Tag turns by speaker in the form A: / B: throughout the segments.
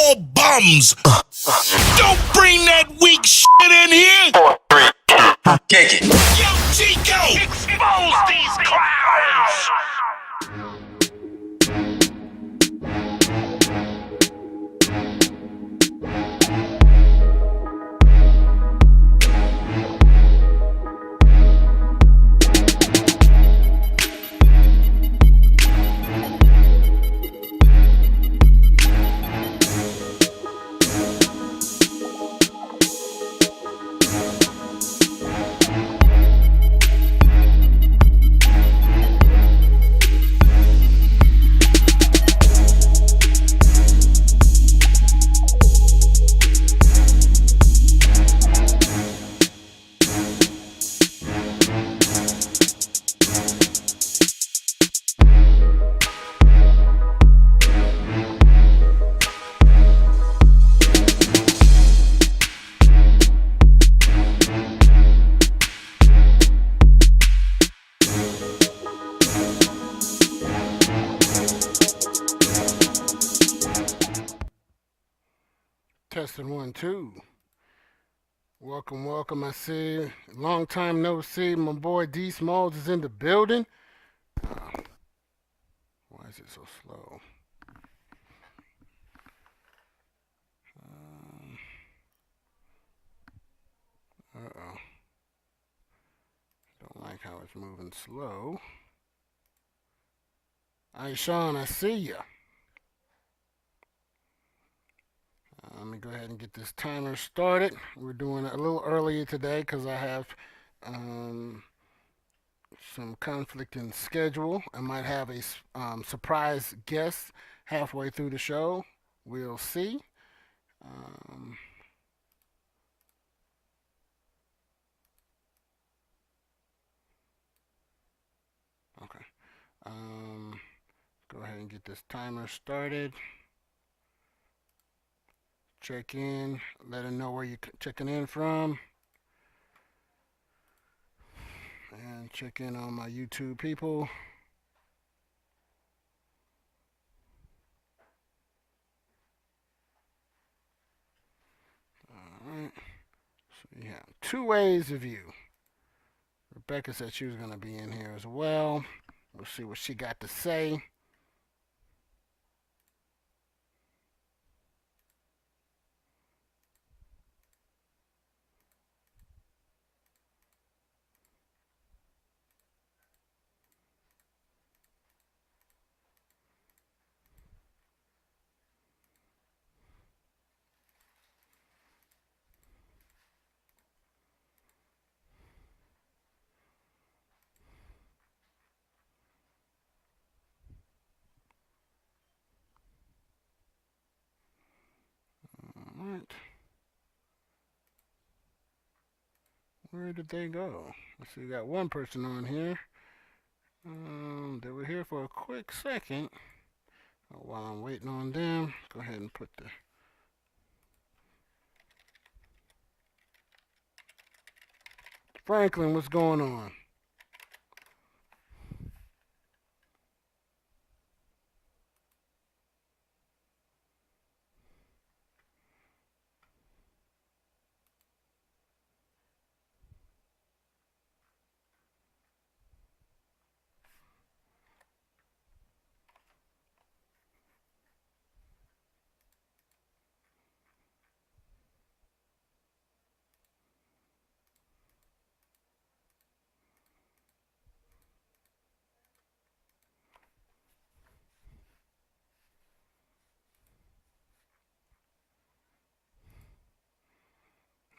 A: all bums. Don't bring that weak shit in here.
B: 4, 3, 2, kick it.
A: Yo, Chico, expose these clowns.
C: Testing 1, 2. Welcome. I see. Long time no see. My boy D Smalls is in the building. Why is it so slow? Uh-oh. Don't like how it's moving slow. Hey, Sean, I see ya. Let me go ahead and get this timer started. We're doing it a little earlier today because I have some conflict in schedule. I might have a surprise guest halfway through the show. We'll see. Okay. Go ahead and get this timer started. Check in. Let them know where you're checking in from. And check in on my YouTube people. Alright. So you have 2 ways of view. Rebecca said she was going to be in here as well. We'll see what she got to say. Alright. Where did they go? Let's see, we got one person on here. They were here for a quick second. While I'm waiting on them, go ahead and put the Franklin, what's going on?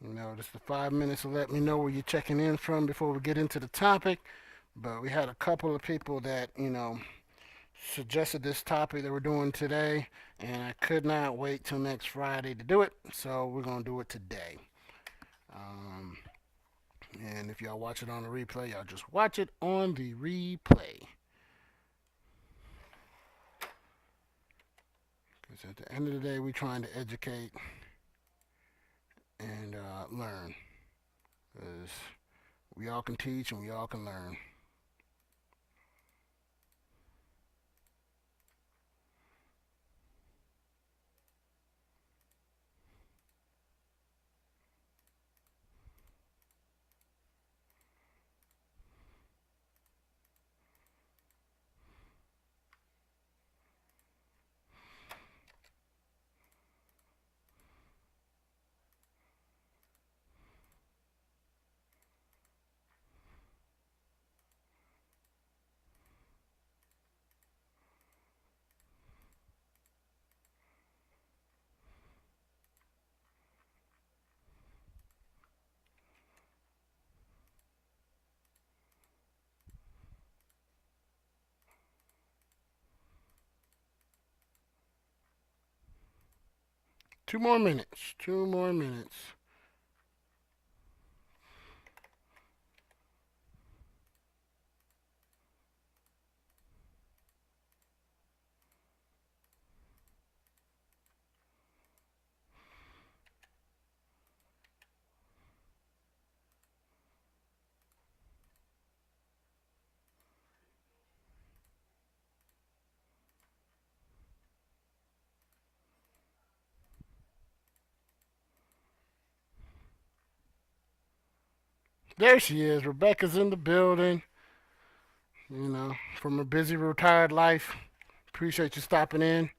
C: You know, just the 5 minutes to let me know where you're checking in from before we get into the topic. But we had a couple of people that, suggested this topic that we're doing today, and I could not wait till next Friday to do it, so we're going to do it today. And if y'all watch it on the replay, y'all just watch it on the replay. Because at the end of the day, we're trying to educate and learn. Because we all can teach and we all can learn. 2 more minutes. 2 more minutes. There she is. Rebecca's in the building. From a busy retired life. Appreciate you stopping in.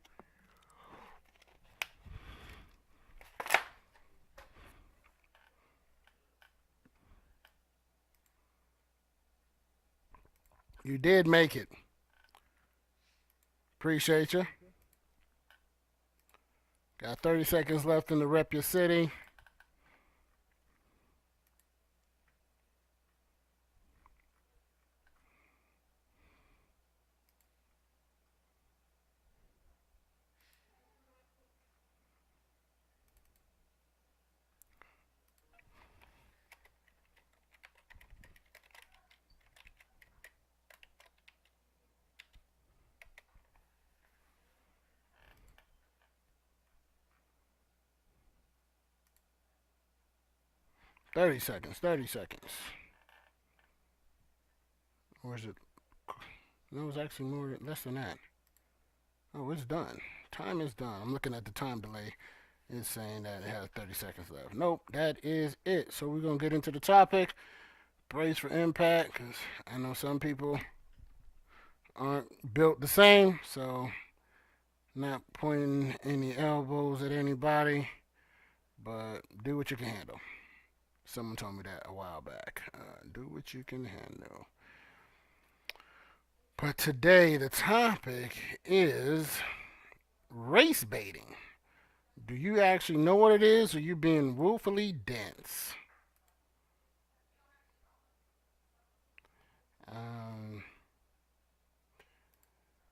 C: You did make it. Appreciate you. Got 30 seconds left in the Rep Your City. Thirty seconds. Or is it? No, it's actually less than that. Oh, it's done. Time is done. I'm looking at the time delay. It's saying that it has 30 seconds left. Nope, that is it. So we're going to get into the topic. Brace for impact, because I know some people aren't built the same. So not pointing any elbows at anybody, but do what you can handle. Someone told me that a while back. Do what you can handle. But today the topic is race baiting. Do you actually know what it is, or are you being willfully dense?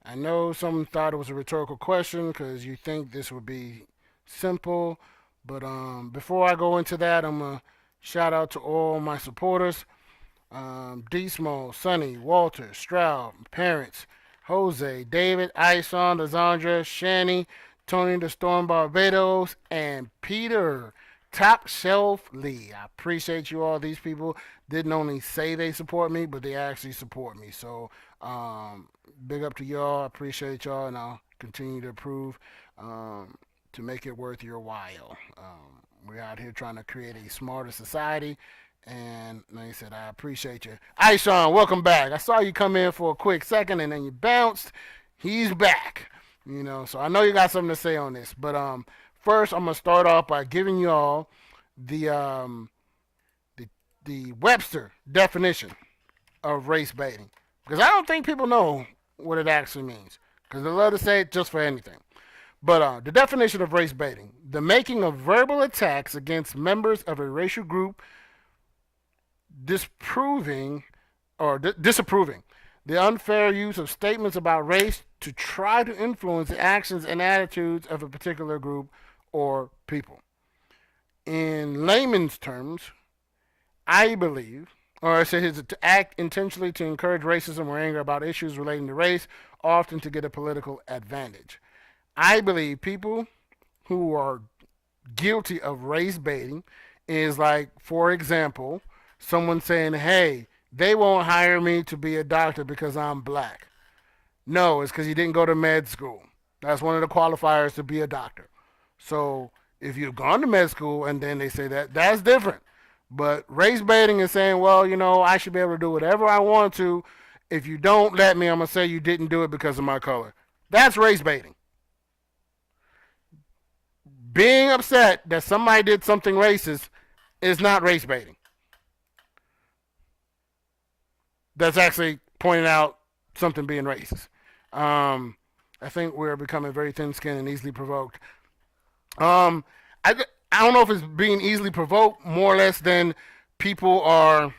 C: I know some thought it was a rhetorical question because you think this would be simple, but before I go into that, I'm going to shout out to all my supporters. D Small, Sonny, Walter, Stroud, parents, Jose, David, Ison, Lazandra, Shani, Tony the Storm Barbados, and Peter Top Shelf Lee. I appreciate you all. These people didn't only say they support me, but they actually support me. So big up to y'all. I appreciate y'all, and I'll continue to improve to make it worth your while. We're out here trying to create a smarter society. And like I said, I appreciate you. Aishan, welcome back. I saw you come in for a quick second and then you bounced. He's back. So I know you got something to say on this. But first, I'm going to start off by giving you all the Webster definition of race baiting. Because I don't think people know what it actually means. Because they love to say it just for anything. But the definition of race baiting: the making of verbal attacks against members of a racial group, disapproving the unfair use of statements about race to try to influence the actions and attitudes of a particular group or people. In layman's terms, I believe, or I say, is to act intentionally to encourage racism or anger about issues relating to race, often to get a political advantage. I believe people who are guilty of race baiting is like, for example, someone saying, hey, they won't hire me to be a doctor because I'm black. No, it's because you didn't go to med school. That's one of the qualifiers to be a doctor. So if you've gone to med school and then they say that, that's different. But race baiting is saying, well, I should be able to do whatever I want to. If you don't let me, I'm going to say you didn't do it because of my color. That's race baiting. Being upset that somebody did something racist is not race baiting. That's actually pointing out something being racist. I think we're becoming very thin-skinned and easily provoked. I don't know if it's being easily provoked more or less than people are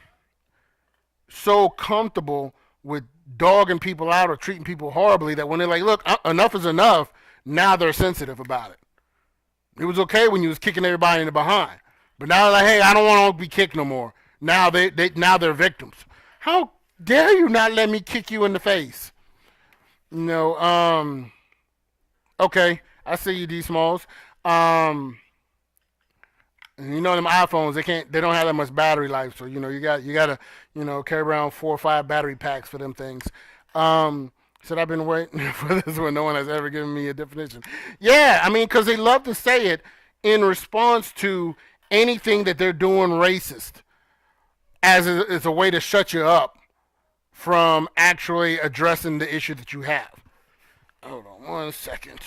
C: so comfortable with dogging people out or treating people horribly that when they're like, look, enough is enough, now they're sensitive about it. It was okay when you was kicking everybody in the behind. But now, like, hey, I don't want to be kicked no more. Now now they're victims. How dare you not let me kick you in the face? Okay, I see you, D Smalls. You know them iPhones, they don't have that much battery life, so you gotta carry around 4 or 5 battery packs for them things. Said I've been waiting for this one. No one has ever given me a definition. Yeah, I mean, because they love to say it in response to anything that they're doing racist, as it's a way to shut you up from actually addressing the issue that you have. Hold on 1 second,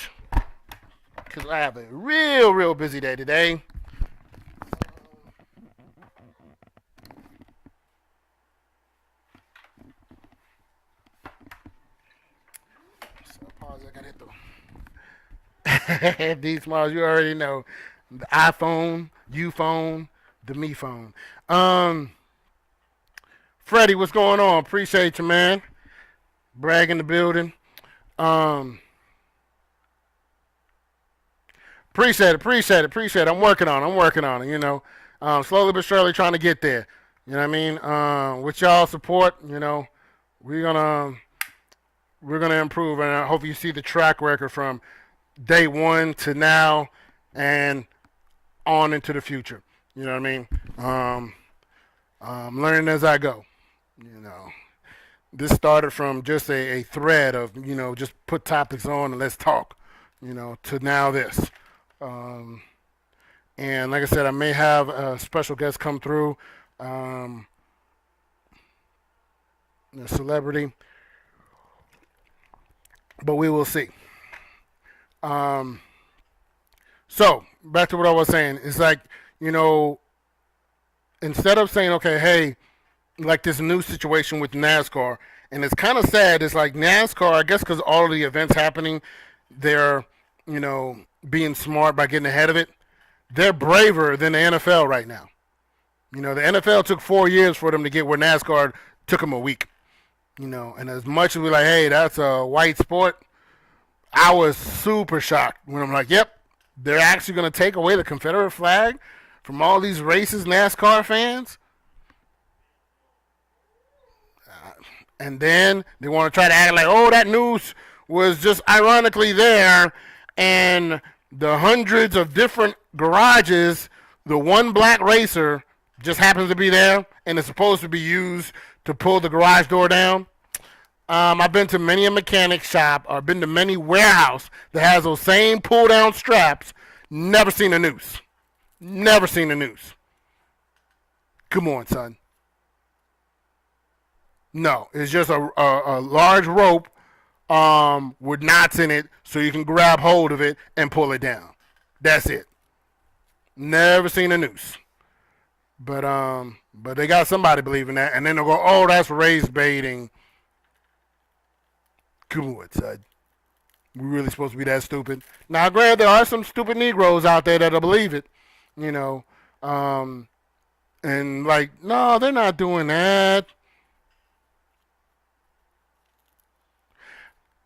C: because I have a real busy day today. Pause. I gotta hit the these smiles. You already know the iPhone, you phone, the me phone. Freddy, what's going on? Appreciate you, man. Brag in the building. Appreciate it. I'm working on it. Slowly but surely trying to get there. You know what I mean? With y'all support, we're gonna improve, and I hope you see the track record from day one to now and on into the future. You know what I mean? I'm learning as I go. This started from just a thread of, just put topics on and let's talk, to now this. And like I said, I may have a special guest come through, a celebrity, but we will see. So back to what I was saying. It's like, instead of saying, okay, hey, like this new situation with NASCAR, and it's kind of sad. It's like NASCAR, I guess because all of the events happening, they're, being smart by getting ahead of it. They're braver than the NFL right now. The NFL took 4 years for them to get where NASCAR took them a week. And as much as we're like, hey, that's a white sport, I was super shocked when I'm like, yep, they're actually going to take away the Confederate flag from all these racist NASCAR fans. And then they want to try to act like, oh, that news was just ironically there, and the hundreds of different garages, the one black racer just happens to be there, and it's supposed to be used to pull the garage door down. I've been to many a mechanic shop, or been to many warehouse that has those same pull-down straps. Never seen a noose. Never seen a noose. Come on, son. No, it's just a large rope with knots in it, so you can grab hold of it and pull it down. That's it. Never seen a noose. But they got somebody believing that, and then they'll go, oh, that's race baiting. Come on, son. We really supposed to be that stupid? Now, granted, there are some stupid Negroes out there that'll believe it, and like, no, they're not doing that.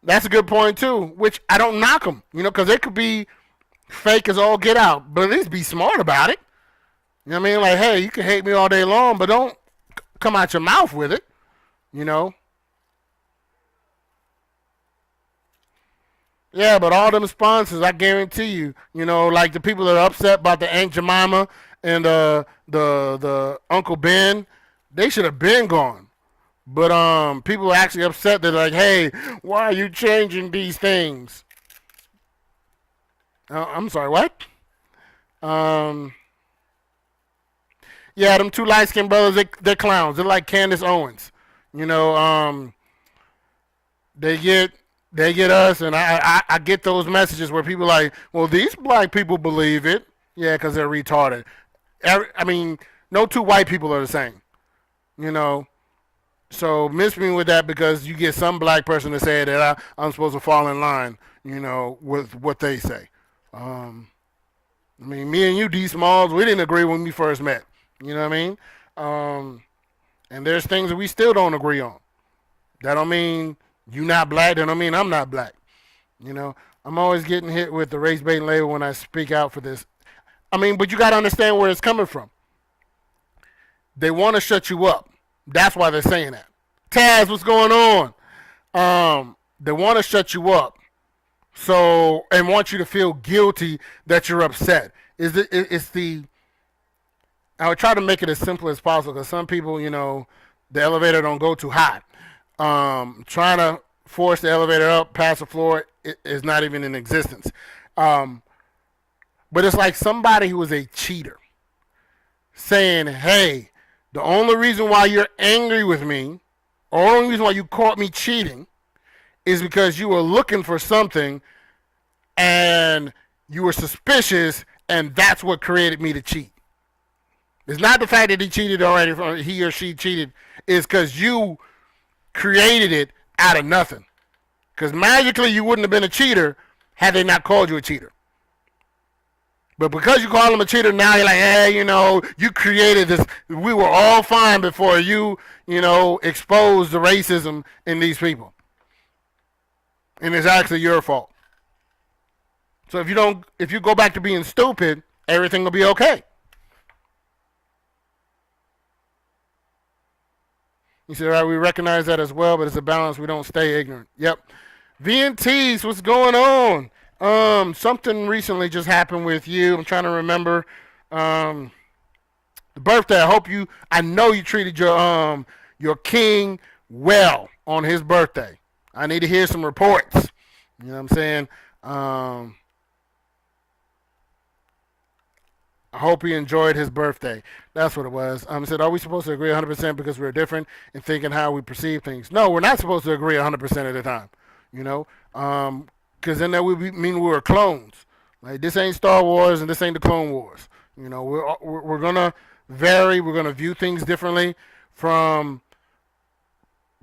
C: That's a good point, too, which I don't knock them, because they could be fake as all get out, but at least be smart about it. You know what I mean? Like, hey, you can hate me all day long, but don't come out your mouth with it, Yeah, but all them sponsors, I guarantee you, like the people that are upset about the Aunt Jemima and the Uncle Ben, they should have been gone. But people are actually upset. They're like, hey, why are you changing these things? I'm sorry, what? Yeah, them two light-skinned brothers, they're clowns. They're like Candace Owens. They get us, and I get those messages where people are like, well, these black people believe it. Yeah, because they're retarded. No two white people are the same. So miss me with that, because you get some black person to say that I'm supposed to fall in line, with what they say. Me and you, D Smalls, we didn't agree when we first met. You know what I mean? And there's things that we still don't agree on. That don't mean you not black. That don't mean I'm not black. I'm always getting hit with the race bait label when I speak out for this. I mean, but you got to understand where it's coming from. They want to shut you up. That's why they're saying that. Taz, what's going on? They want to shut you up. So, and want you to feel guilty that you're upset. I would try to make it as simple as possible because some people, the elevator don't go too high. Trying to force the elevator up past the floor is not even in existence. But it's like somebody who is a cheater saying, hey, the only reason why you're angry with me, or the only reason why you caught me cheating, is because you were looking for something and you were suspicious, and that's what created me to cheat. It's not the fact that he cheated already, he or she cheated. It's because you created it out of nothing. Because magically you wouldn't have been a cheater had they not called you a cheater. But because you call them a cheater, now you're like, hey, you created this. We were all fine before you, exposed the racism in these people. And it's actually your fault. So if you go back to being stupid, everything will be okay. You said, all right, we recognize that as well, but it's a balance. We don't stay ignorant. Yep. VNTs, what's going on? Something recently just happened with you. I'm trying to remember. The birthday. I know you treated your king well on his birthday. I need to hear some reports. You know what I'm saying? I hope he enjoyed his birthday. That's what it was. Said, are we supposed to agree 100% because we're different in thinking how we perceive things? No, we're not supposed to agree 100% of the time. Because then that would mean we were clones. Like, this ain't Star Wars and this ain't the Clone Wars. We're gonna vary. We're gonna view things differently from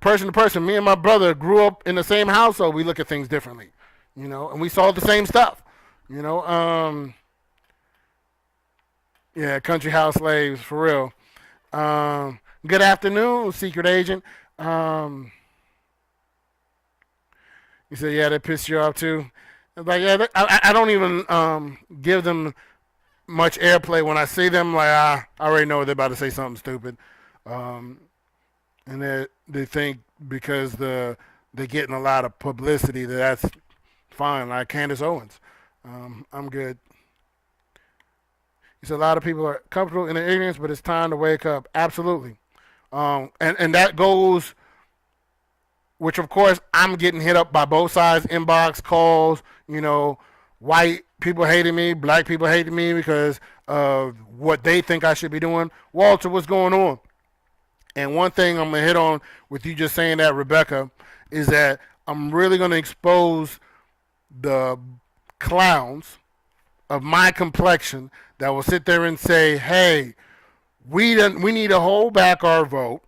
C: person to person. Me and my brother grew up in the same household. We look at things differently. And we saw the same stuff. Yeah, country house slaves, for real. Good afternoon, secret agent. You said, yeah, that pissed you off too. Like, yeah, I don't even give them much airplay when I see them. Like, I already know they're about to say something stupid. And they think because they're getting a lot of publicity that's fine. Like Candace Owens. I'm good. He said a lot of people are comfortable in their ignorance, but it's time to wake up. Absolutely. And that goes, which of course I'm getting hit up by both sides, inbox, calls, white people hating me, black people hating me because of what they think I should be doing. Walter, what's going on? And one thing I'm going to hit on with you just saying that, Rebecca, is that I'm really going to expose the clowns of my complexion that will sit there and say, hey, we need to hold back our vote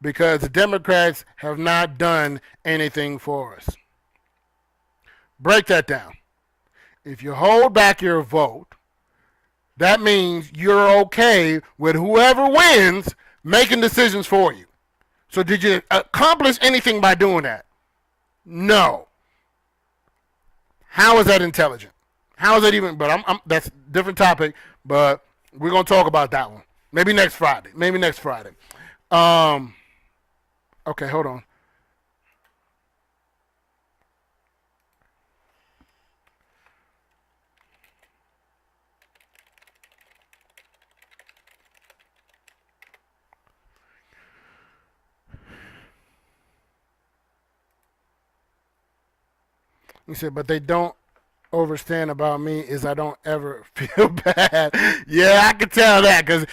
C: because the Democrats have not done anything for us. Break that down. If you hold back your vote, that means you're okay with whoever wins making decisions for you. So did you accomplish anything by doing that? No. How is that intelligent? How is that even? But that's a different topic. But we're gonna talk about that one. Maybe next Friday. Okay, hold on. He said, but they don't overstand about me is I don't ever feel bad. Yeah, I can tell that because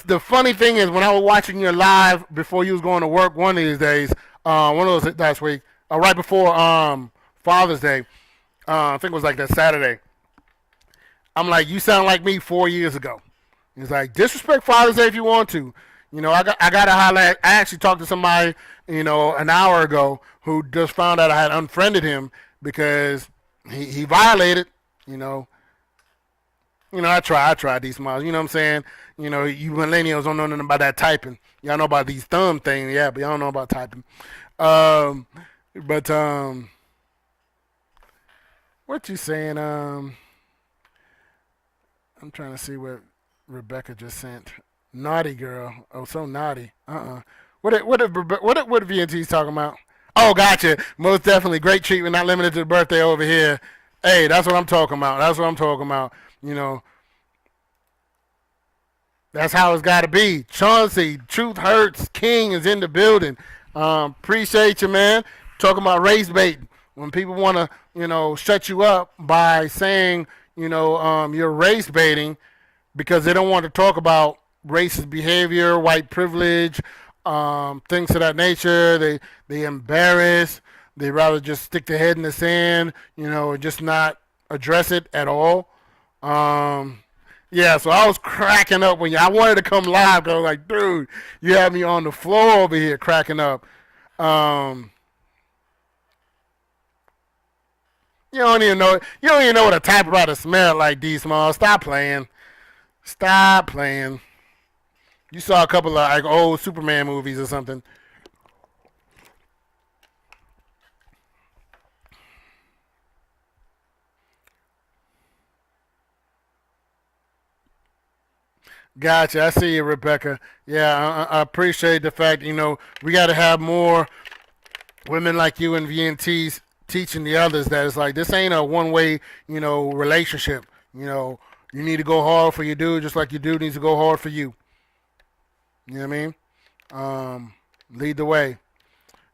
C: the funny thing is when I was watching you live before you was going to work one of these days, one of those last week, right before Father's Day, I think it was like that Saturday. I'm like, you sound like me 4 years ago. He's like, disrespect Father's Day if you want to. I got to highlight. I actually talked to somebody, an hour ago who just found out I had unfriended him because he violated, I try these smiles. You know what I'm saying? You millennials don't know nothing about that typing. Y'all know about these thumb things, yeah, but y'all don't know about typing. What you saying? I'm trying to see what Rebecca just sent. Naughty girl. Oh, so naughty. What VNT's talking about? Oh, gotcha. Most definitely great treatment, not limited to the birthday over here. Hey, that's what I'm talking about. That's what I'm talking about. You know, that's how it's got to be. Chauncey, Truth Hurts, King is in the building. Appreciate you, man. Talking about race bait. When people want to, shut you up by saying, you're race baiting because they don't want to talk about racist behavior, white privilege, things of that nature. They embarrass. They rather just stick their head in the sand, and just not address it at all. Um, yeah, so I was cracking up I wanted to come live. 'Cause I was like, dude, you had me on the floor over here cracking up. Um, You don't even know what a typewriter smell like, D Small. Stop playing. Stop playing. You saw a couple of like old Superman movies or something. Gotcha. I see you, Rebecca. Yeah, I appreciate the fact, we got to have more women like you and VNTs teaching the others that it's like this ain't a one-way, relationship. You need to go hard for your dude just like your dude needs to go hard for you. You know what I mean? Lead the way.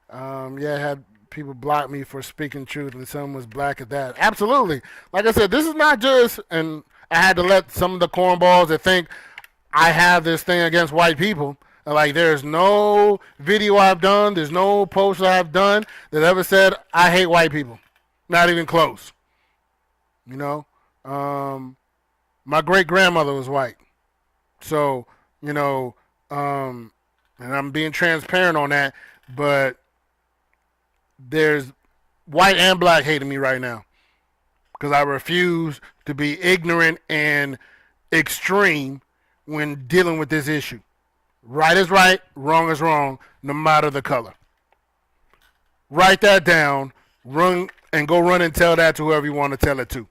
C: Yeah, I had people block me for speaking truth, and some was black at that. Absolutely. Like I said, this is not just, and I had to let some of the cornballs that think I have this thing against white people. Like, there's no video I've done, there's no post I've done that ever said I hate white people. Not even close. You know, my great grandmother was white, so and I'm being transparent on that. But there's white and black hating me right now because I refuse to be ignorant and extreme when dealing with this issue. Right is right, wrong is wrong, no matter the color. Write that down, run and go run and tell that to whoever you want to tell it to.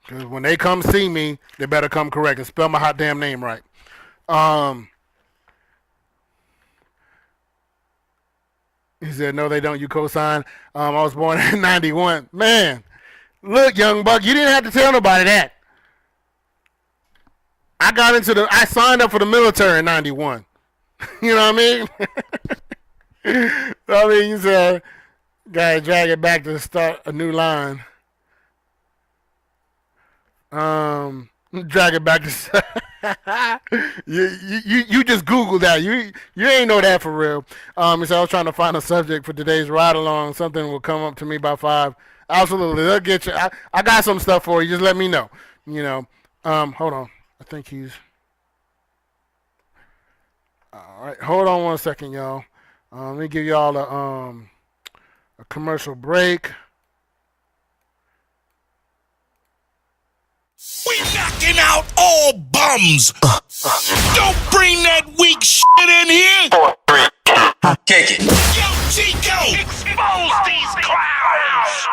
C: Because when they come see me, they better come correct and spell my hot damn name right. He said, no, they don't. You co-sign. I was born in 91. Man, look, young buck, you didn't have to tell nobody that. I signed up for the military in 91. You know what I mean? You said, gotta drag it back to start a new line. Drag it back to you just Google that. You ain't know that for real. He said I was trying to find a subject for today's ride along. Something will come up to me by 5. Absolutely, they'll get you. I got some stuff for you. Just let me know. Hold on. I think he's. All right, hold on one second, y'all. Let me give y'all a commercial break.
A: We knocking out all bums. Don't bring that weak shit in here.
B: 4, 3, 2, kick it.
A: Yo, Chico, expose these clowns.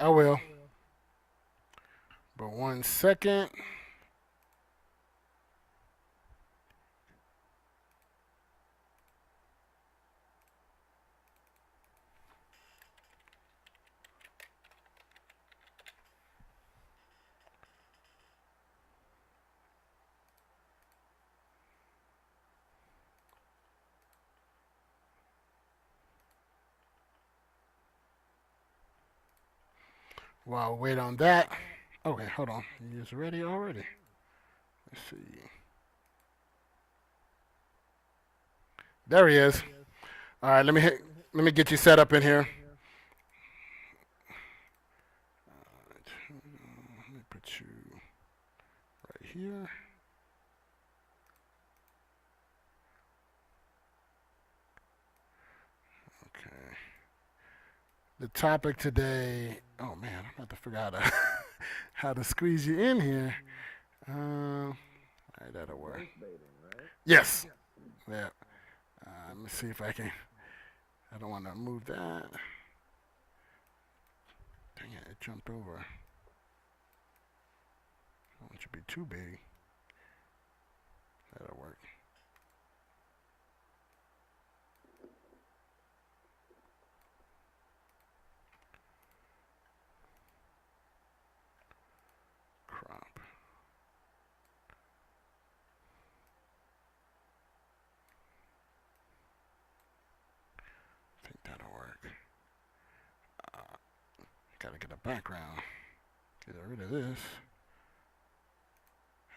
C: I will. But 1 second. While we wait on that. Okay, hold on. He's ready already. Let's see. There he is. All right, let me get you set up in here. Let me put you right here. Okay. The topic today Oh man, I'm about to figure out how to squeeze you in here. All right, that'll work. Yes. Yeah. Let me see if I can. I don't want to move that. Dang it, it jumped over. I don't want you to be too big. That'll work. Crop. I think that'll work. Gotta get a background. Get rid of this.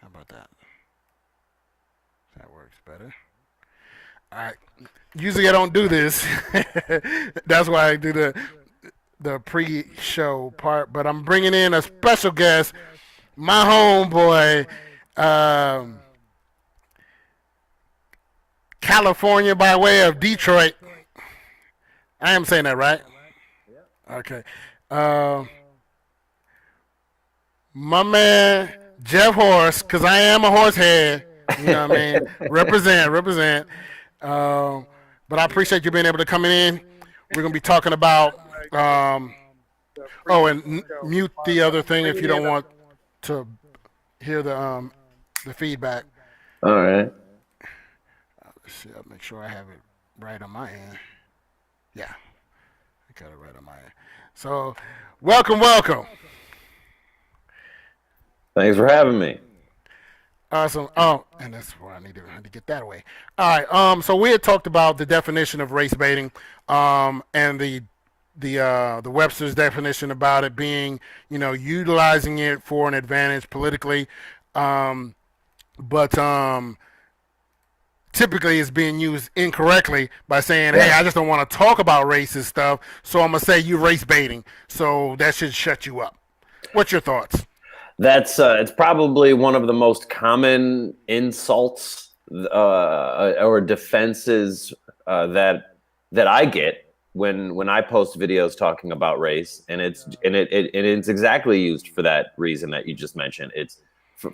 C: How about that? That works better. Alright. Usually I don't do this. That's why I do the pre-show part. But I'm bringing in a special guest, my homeboy, California by way of Detroit. I am saying that right? Okay. My man, Jeff Horste, because I am a horse head. You know what I mean? Represent. But I appreciate you being able to come in. We're going to be talking about, and mute the other thing if you don't want to hear the feedback.
B: All right.
C: Let's see, I'll make sure I have it right on my end. Yeah, I got it right on my end. So, welcome.
B: Thanks for having me.
C: Awesome. Oh, and that's where I need to get that away. All right. So we had talked about the definition of race baiting, and the Webster's definition about it being, utilizing it for an advantage politically, but typically it's being used incorrectly by saying, hey, I just don't want to talk about racist stuff, so I'm going to say you race baiting. So that should shut you up. What's your thoughts?
B: That's it's probably one of the most common insults or defenses that I get when I post videos talking about race, and it's exactly used for that reason that you just mentioned. It's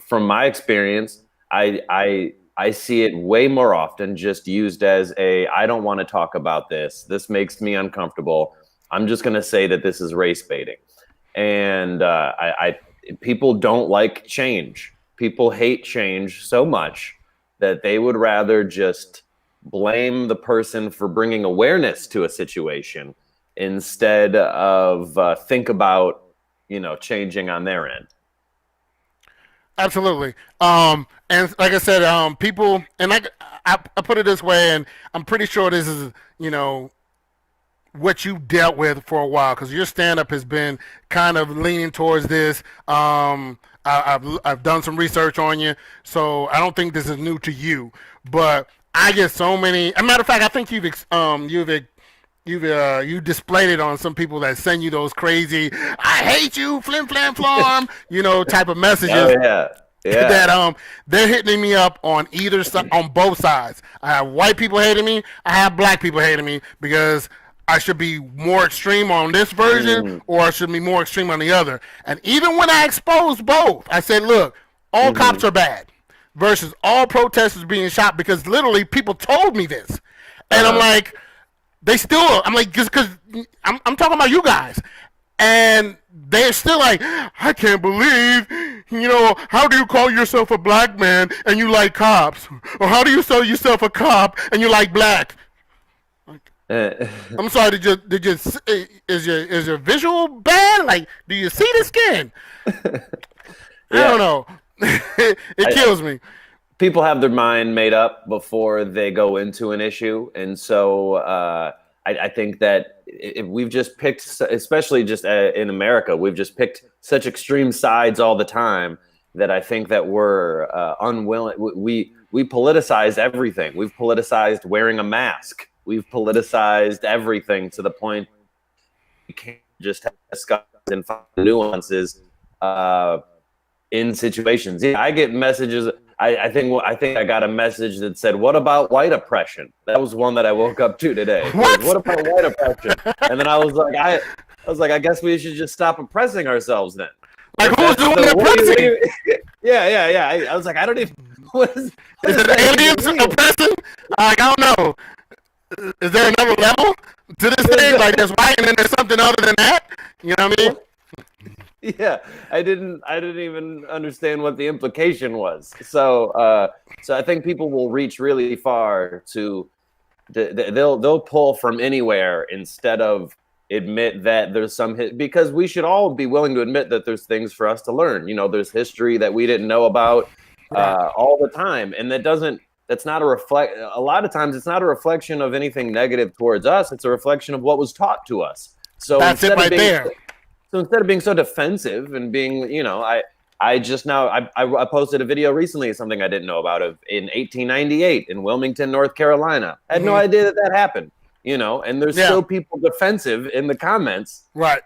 B: from my experience, I see it way more often just used as I don't want to talk about this. This makes me uncomfortable. I'm just going to say that this is race baiting. And people don't like change. People hate change so much that they would rather just blame the person for bringing awareness to a situation instead of think about, changing on their end.
C: Absolutely. And like I said, people, and I put it this way, and I'm pretty sure this is, what you dealt with for a while, because your stand-up has been kind of leaning towards this. I've done some research on you, so I don't think this is new to you. But I get so many. As a matter of fact, I think you displayed it on some people that send you those crazy "I hate you, flim flam flam," type of messages.
B: Oh yeah. Yeah.
C: That they're hitting me up on either side, on both sides. I have white people hating me. I have black people hating me because I should be more extreme on this version, or I should be more extreme on the other. And even when I exposed both, I said, look, all cops are bad versus all protesters being shot, because literally people told me this. And I'm like, I'm like, just because I'm talking about you guys. And they're still like, I can't believe, how do you call yourself a black man and you like cops? Or how do you call yourself a cop and you like black? I'm sorry. Is your visual bad? Like, do you see the skin? I don't know. It kills me.
B: People have their mind made up before they go into an issue, and so I think that we've just picked, especially just in America, we've just picked such extreme sides all the time that I think that we're unwilling. We politicize everything. We've politicized wearing a mask. We've politicized everything to the point you can't just discuss and find nuances in situations. Yeah, I get messages. I think I got a message that said, "What about white oppression?" That was one that I woke up to today.
C: What
B: about white oppression? And then I was like, was like, I guess we should just stop oppressing ourselves then.
C: Like, who's doing the oppressing?
B: Yeah. I was like, I don't even. What is
C: it aliens oppressing? Like, I don't know. Is there another level to this thing? Like, there's white and then there's something other than that? You know what I mean?
B: Yeah, I didn't even understand what the implication was. So I think people will reach really far to they'll pull from anywhere instead of admit that there's because we should all be willing to admit that there's things for us to learn. You know, there's history that we didn't know about all the time, and that's not a lot of times it's not a reflection of anything negative towards us. It's a reflection of what was taught to us. So
C: that's it right there.
B: So instead of being so defensive and being, you know, I posted a video recently, something I didn't know about, in 1898 in Wilmington, North Carolina. I had no idea that happened, you know, and there's still people defensive in the comments.
C: Right.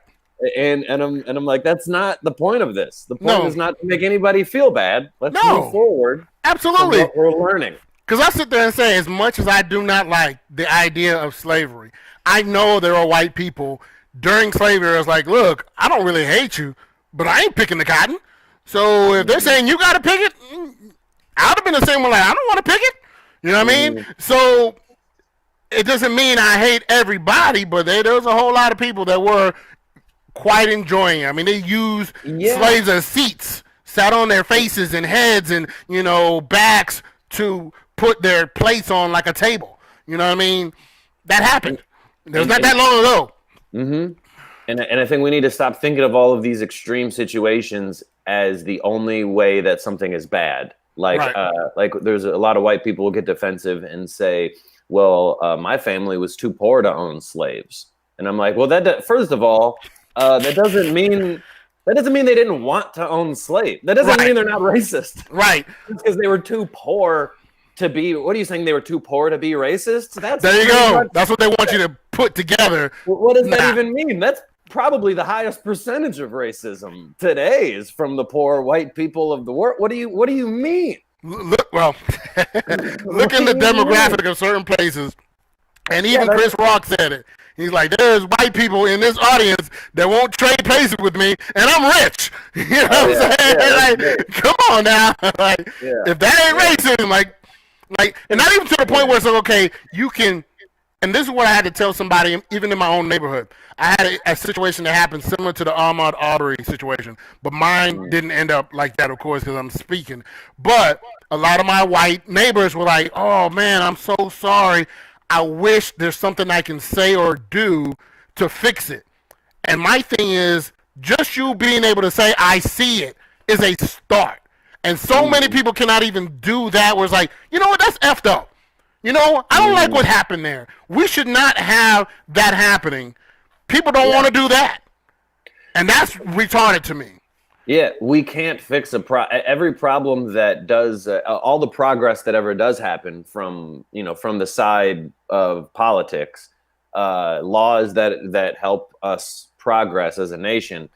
B: And I'm like, that's not the point of this. The point is not to make anybody feel bad. Let's move forward.
C: Absolutely.
B: What we're learning.
C: Because I sit there and say, as much as I do not like the idea of slavery, I know there are white people during slavery. It's like, look, I don't really hate you, but I ain't picking the cotton. So if they're saying you got to pick it, I would have been the same one. Like, I don't want to pick it. You know what I mean? So it doesn't mean I hate everybody, but there's a whole lot of people that were quite enjoying it. I mean, they used slaves as seats, sat on their faces and heads and, you know, backs to put their plates on like a table. You know what I mean? That happened. There's not that long ago.
B: Mm-hmm. And I think we need to stop thinking of all of these extreme situations as the only way that something is bad. Like there's a lot of white people will get defensive and say, well, my family was too poor to own slaves. And I'm like, well, first of all, that doesn't mean they didn't want to own slaves. That doesn't mean they're not racist.
C: Right.
B: It's because they were too poor to be. What are you saying? They were too poor to be racist?
C: There you go. That's what they want you to put together.
B: What does that even mean? That's probably the highest percentage of racism today is from the poor white people of the world. What do you mean?
C: Look in the demographic of certain places, and even Chris Rock said it. He's like, there's white people in this audience that won't trade places with me, and I'm rich. You know what I'm saying? Like, come on now. Like, if that ain't racism, like, and not even to the point where it's like, okay, you can. And this is what I had to tell somebody, even in my own neighborhood. I had a situation that happened similar to the Ahmaud Arbery situation, but mine didn't end up like that, of course, because I'm speaking. But a lot of my white neighbors were like, oh, man, I'm so sorry. I wish there's something I can say or do to fix it. And my thing is, just you being able to say, I see it, is a start. And so many people cannot even do that, where it's like, you know what, that's effed up. You know, I don't like what happened there. We should not have that happening. People don't want to do that. And that's retarded to me.
B: Yeah, we can't fix every problem that does all the progress that ever does happen from the side of politics, laws that help us progress as a nation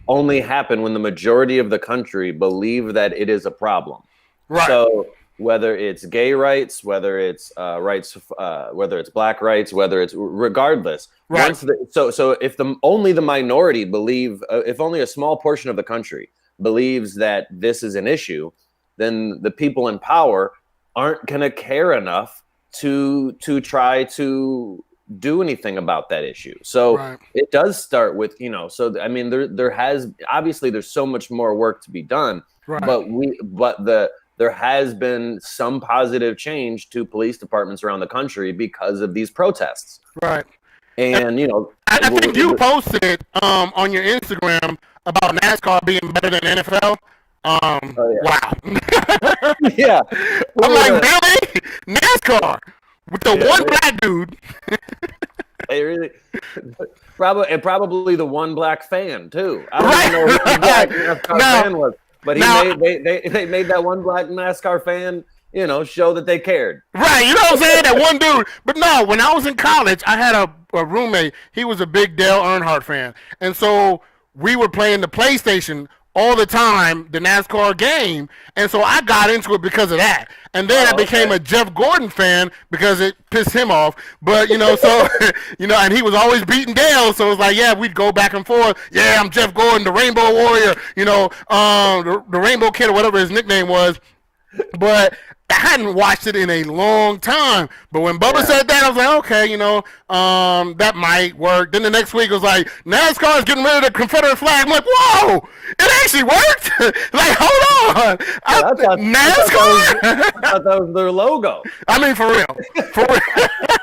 B: only happen when the majority of the country believe that it is a problem. Right. So whether it's gay rights, whether it's whether it's black rights, whether it's regardless. Right. So if only the minority believe, if only a small portion of the country believes that this is an issue, then the people in power aren't going to care enough to try to do anything about that issue. So it does start with, so I mean, there's so much more work to be done, there has been some positive change to police departments around the country because of these protests. Right. And,
C: I think you posted on your Instagram about NASCAR being better than NFL. Wow.
B: Yeah.
C: I'm like, really? NASCAR with the one black dude.
B: They really probably the one black fan too. I don't even know who the black NASCAR fan was. But they made that one black NASCAR fan, show that they cared.
C: Right, you know what I'm saying? That one dude. But no, when I was in college, I had a roommate. He was a big Dale Earnhardt fan. And so we were playing the PlayStation all the time, the NASCAR game, and so I got into it because of that. And then I became a Jeff Gordon fan because it pissed him off. But so and he was always beating Dale, so it was like, yeah, we'd go back and forth. Yeah, I'm Jeff Gordon, the Rainbow Warrior, the Rainbow Kid or whatever his nickname was. But I hadn't watched it in a long time. But when Bubba said that, I was like, okay, that might work. Then the next week it was like, NASCAR is getting rid of the Confederate flag. I'm like, whoa, it actually worked? Like, hold on. NASCAR?
B: I thought that was their logo.
C: I mean, for real. For real.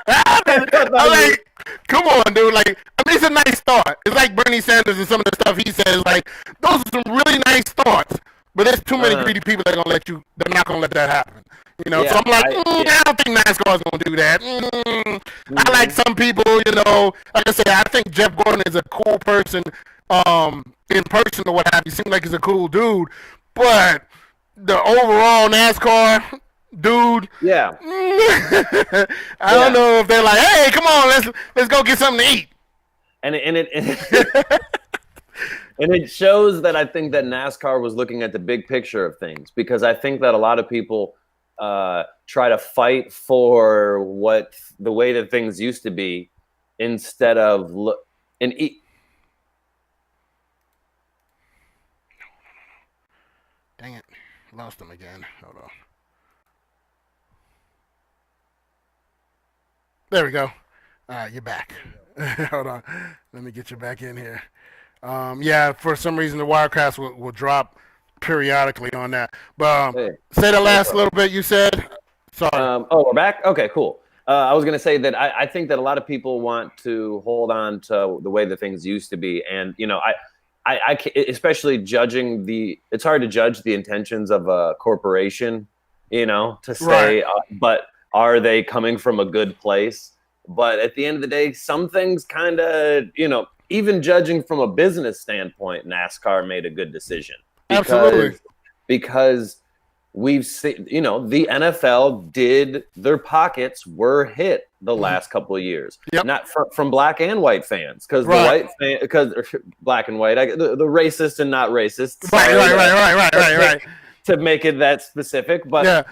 C: I'm like, come on, dude. Like, I mean, it's a nice thought. It's like Bernie Sanders and some of the stuff he says. Like, those are some really nice thoughts. But there's too many greedy people that are gonna they're not gonna let that happen. So I'm like, I don't think NASCAR's gonna do that. I like some people, like I said, I think Jeff Gordon is a cool person, in person or what have you. Seems like he's a cool dude, but the overall NASCAR dude, I don't know if they're like, hey, come on, let's go get something to eat.
B: And And it shows that I think that NASCAR was looking at the big picture of things, because I think that a lot of people try to fight for the way that things used to be instead of
C: Dang it, lost him again. Hold on. There we go. All right, you're back. Hold on. Let me get you back in here. For some reason the Wirecast will drop periodically on that. But say the last little bit you said. Sorry.
B: We're back? Okay, cool. I was going to say that I think that a lot of people want to hold on to the way that things used to be. And, I especially judging it's hard to judge the intentions of a corporation, to say, but are they coming from a good place? But at the end of the day, some things kind of, even judging from a business standpoint, NASCAR made a good decision.
C: Absolutely.
B: Because we've seen, the NFL their pockets were hit the last couple of years.
C: Yep.
B: Not from black and white fans, because black and white, the racist and not racist.
C: Right.
B: To make it that specific, but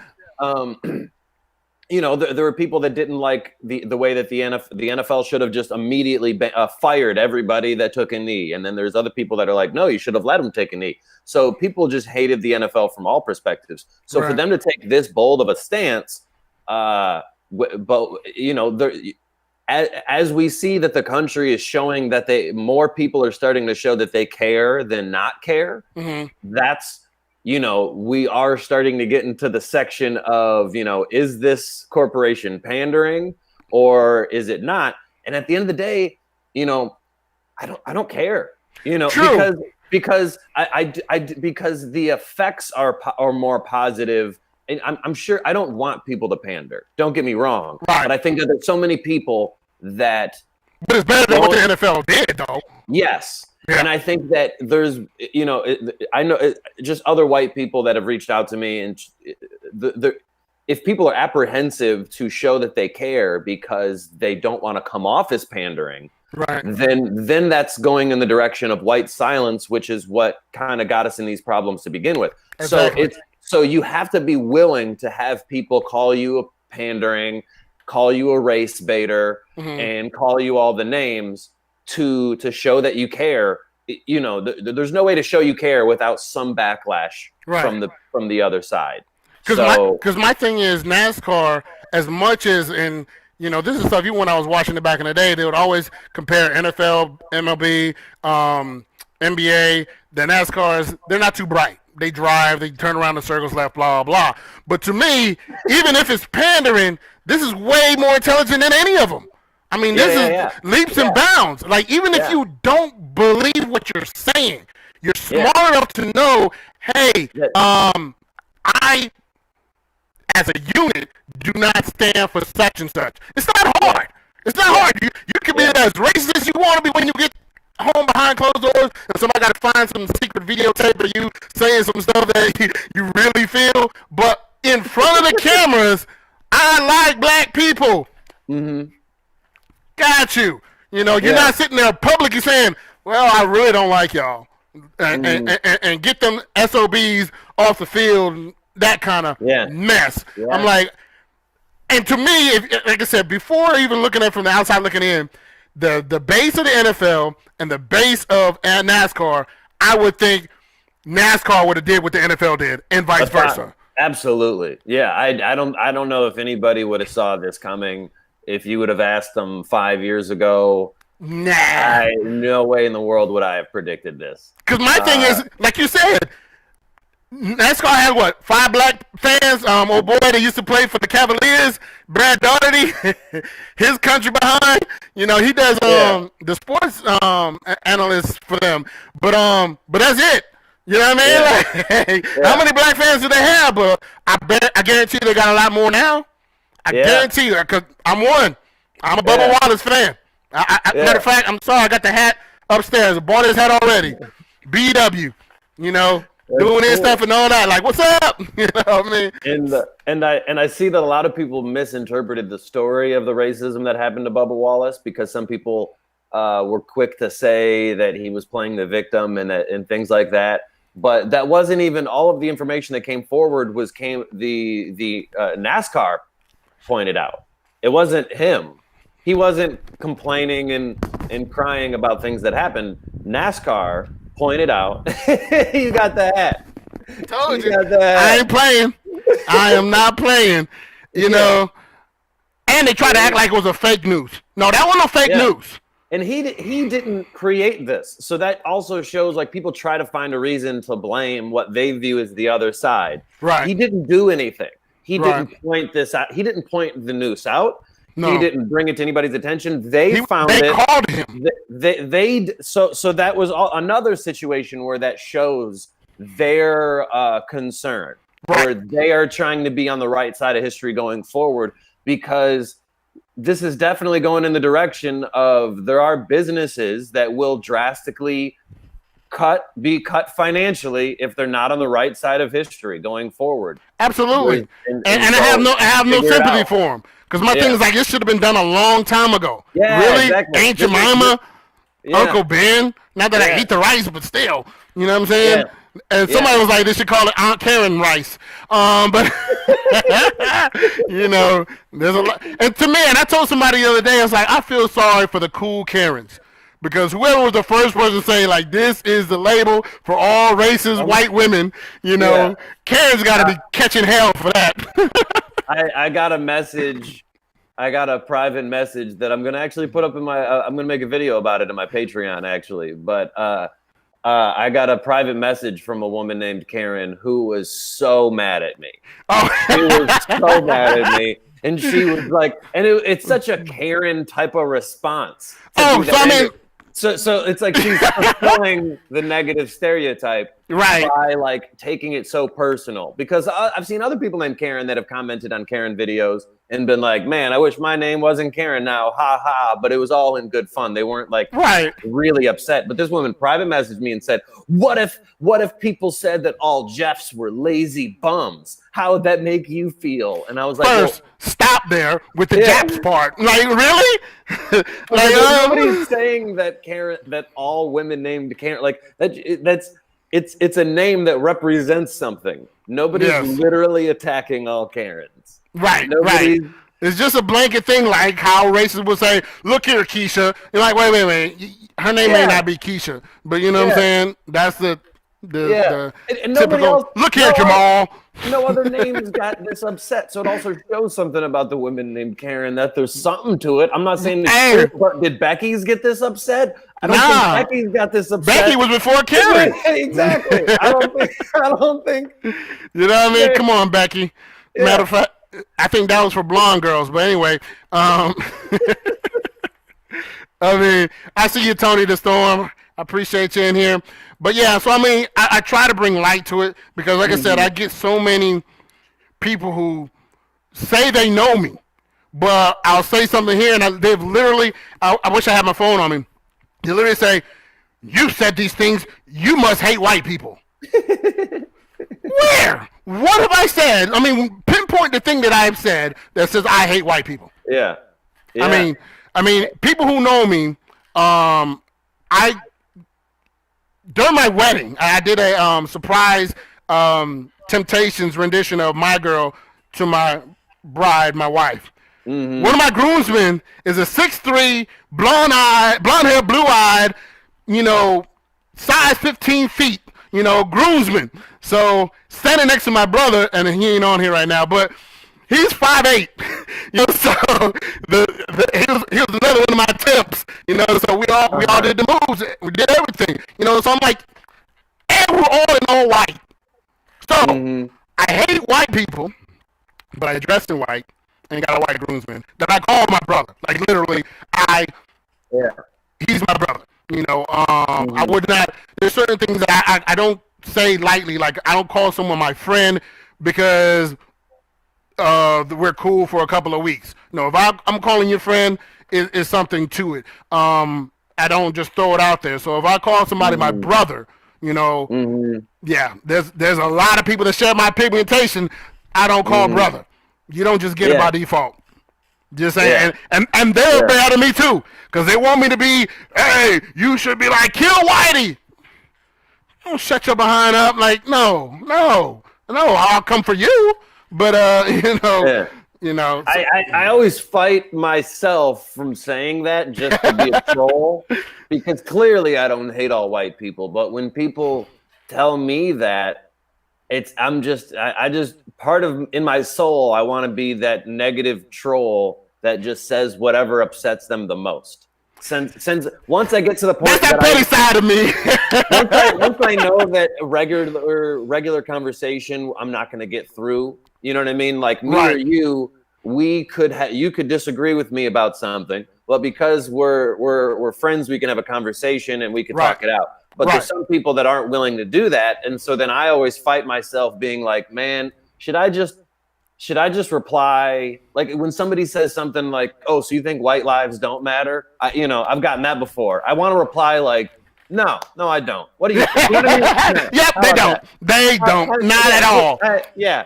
B: there were people that didn't like the way that the NFL should have just immediately fired everybody that took a knee. And then there's other people that are like, no, you should have let them take a knee. So people just hated the NFL from all perspectives. So for them to take this bold of a stance, as we see that the country is showing that more people are starting to show that they care than not care, that's, we are starting to get into the section of, is this corporation pandering or is it not? And at the end of the day, I don't care,
C: True.
B: because because the effects are more positive. And I'm sure I don't want people to pander. Don't get me wrong.
C: Right.
B: But I think that there's so many people that.
C: But it's better than what the NFL did, though.
B: Yes.
C: Yeah.
B: And I think that there's, I know just other white people that have reached out to me, and if people are apprehensive to show that they care because they don't want to come off as pandering,
C: right,
B: then that's going in the direction of white silence, which is what kind of got us in these problems to begin with.
C: Exactly.
B: So you have to be willing to have people call you a pandering, call you a race baiter, and call you all the names to show that you care. There's no way to show you care without some backlash from the other side.
C: Because my thing is NASCAR, as much as this is stuff even when I was watching it back in the day, they would always compare NFL, MLB, NBA. The NASCARs, they're not too bright. They drive, they turn around in circles, left, blah, blah. But to me, even if it's pandering, this is way more intelligent than any of them. I mean, this is leaps and bounds. Like, even if you don't believe what you're saying, you're smart enough to know, hey, I, as a unit, do not stand for such and such. It's not hard. It's not hard. You can be as racist as you want to be when you get home behind closed doors and somebody got to find some secret videotape of you saying some stuff that you really feel. But in front of the cameras, I like black people. Got you. You're not sitting there publicly saying, well, I really don't like y'all. and get them SOBs off the field, that kind of mess.
B: Yeah.
C: I'm like, and to me, like I said, before even looking at it from the outside looking in, the base of the NFL and the base of NASCAR, I would think NASCAR would have did what the NFL did, and vice versa.
B: Absolutely, yeah. I don't know if anybody would have saw this coming. If you would have asked them 5 years ago, no way in the world would I have predicted this.
C: Because my thing is, like you said, NASCAR had what, 5 black fans? Old boy that used to play for the Cavaliers, Brad Daugherty, his country behind. You know, he does the sports analyst for them. But that's it. You know what I mean? Like, how many black fans do they have? But I guarantee they got a lot more now. I guarantee you, because I'm one. I'm a Bubba Wallace fan. Matter of fact, I'm sorry, I got the hat upstairs. I bought his hat already. BW, you know, doing his stuff and all that. Like, what's up? You know what I mean?
B: And I see that a lot of people misinterpreted the story of the racism that happened to Bubba Wallace, because some people were quick to say that he was playing the victim and things like that. But that wasn't even all of the information that came forward. The NASCAR pointed out. It wasn't him. He wasn't complaining and crying about things that happened. NASCAR pointed out. You got the hat.
C: Told you. I ain't playing. I am not playing. You know. And they tried to act like it was a fake news. No, that wasn't no fake news.
B: And he didn't create this. So that also shows, like, people try to find a reason to blame what they view as the other side. Right. He didn't do anything. He didn't point this out. He didn't point the noose out. No. He didn't bring it to anybody's attention. They found it. They
C: called him.
B: So that was another situation where that shows their concern, where they are trying to be on the right side of history going forward, because this is definitely going in the direction of there are businesses that will drastically be cut financially if they're not on the right side of history going forward.
C: Absolutely. And I have no sympathy for them. Because my thing is, like, this should have been done a long time ago. Yeah, really? Exactly. Aunt Jemima, Uncle Ben. Not that I eat the rice, but still. You know what I'm saying? Yeah. And somebody was like, they should call it Aunt Karen rice. But, you know, there's a lot. And to me, and I told somebody the other day, I was like, I feel sorry for the cool Karens. Because whoever was the first person saying, like, this is the label for all racist white women, you know, Karen's got to be catching hell for that.
B: I got a message. I got a private message that I'm going to actually put up in my I'm going to make a video about it in my Patreon, actually. But I got a private message from a woman named Karen who was so mad at me. Oh. She was so mad at me. And she was like, and it's such a Karen type of response. So it's like she's fulfilling the negative stereotype by, like, taking it so personal. Because I've seen other people named Karen that have commented on Karen videos and been like, man, I wish my name wasn't Karen now, ha ha. But it was all in good fun. They weren't, like, really upset. But this woman private messaged me and said, what if people said that all Jeffs were lazy bums? How would that make you feel? And I was like,
C: first, stop there with the Japs part. Like, really?
B: Like, nobody's saying that that all women named Karen, like, it's a name that represents something. Nobody's literally attacking all Karens.
C: Right. It's just a blanket thing, like how racists would say, look here, Keisha. You're like, wait. Her name may not be Keisha, but you know what I'm saying? That's the
B: and
C: typical,
B: else,
C: look here, Jamal.
B: No other names got this upset, so it also shows something about the women named Karen, that there's something to it. I'm not saying but did Becky's get this upset? I don't think Becky's got this upset.
C: Becky was before Karen.
B: Exactly. I don't think.
C: You know what I mean? Come on, Becky. Matter of fact, I think that was for blonde girls, but anyway. I mean, I see you, Tony the Storm. I appreciate you in here. But yeah, so I mean, I try to bring light to it because, like I said, I get so many people who say they know me, but I'll say something here and they've literally, I wish I had my phone on me. They literally say, you said these things, you must hate white people. Where? What have I said? I mean, pinpoint the thing that I've said that says I hate white people.
B: Yeah.
C: I mean, people who know me, during my wedding, I did a surprise Temptations rendition of My Girl to my bride, my wife. One of my groomsmen is a 6'3", blonde hair, blue eyed, you know, size 15 feet, you know, groomsman. So standing next to my brother, and he ain't on here right now, but he's 5'8". You know, so he was another one of my temps. You know, so we all did the moves, we did everything. You know, so I'm like, and we're all in all white. So I hate white people, but I dressed in white and got a white groomsman that I call my brother. Like literally, he's my brother. You know, I would not. There's certain things that I don't say lightly. Like I don't call someone my friend because we're cool for a couple of weeks. No, if I'm calling you friend, is something to it. I don't just throw it out there. So if I call somebody my brother, you know, yeah, there's a lot of people that share my pigmentation. I don't call brother. You don't just get it by default. Just saying, and they're bad at me too, because they want me to be, hey, you should be like, kill Whitey. Don't shut your behind up. Like, no, I'll come for you. But you know. So,
B: I always fight myself from saying that just to be a troll, because clearly I don't hate all white people. But when people tell me that, I just part of in my soul, I want to be that negative troll that just says whatever upsets them the most. Since once I get to the point
C: that's that petty side of me.
B: once I know that regular conversation I'm not going to get through, you know what I mean? Like me or you, you could disagree with me about something, but because we're friends, we can have a conversation and we can talk it out. But there's some people that aren't willing to do that, and so then I always fight myself, being like, man, should I just reply? Like when somebody says something like, "Oh, so you think white lives don't matter?" I've gotten that before. I want to reply like, "No, I don't." What do you think? You know what I mean?
C: Yep, they don't. They don't. Not at all.
B: Yeah.